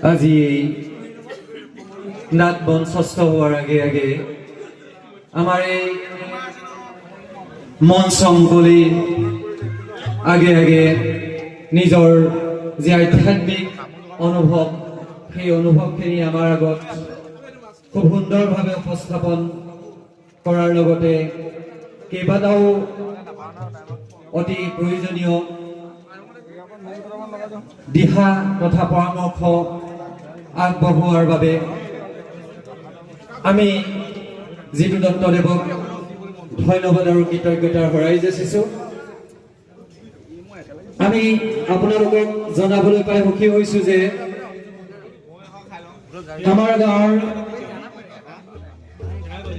আজি নাট বন ষষ্ঠ হওয়ার আগে আগে আমার এই মন সংকলি আগে আগে নিজর যে আধ্যাত্মিক অনুভব সেই অনুভবখিনি আমার আগত খুব সুন্দরভাবে উপস্থাপন করার লগতে কেইবাটাও অতি প্রয়োজনীয় দিহা তথা পরামর্শ আগবঢ়োৱাৰ বাবে আমি জিতু দত্তদেৱক ধন্যবাদ আৰু কৃতজ্ঞতাৰ শৰাই যাচিছো। আমি আপোনালোকক জনাবলৈ পাই সুখী হৈছো যে আমাৰ গাঁৱৰ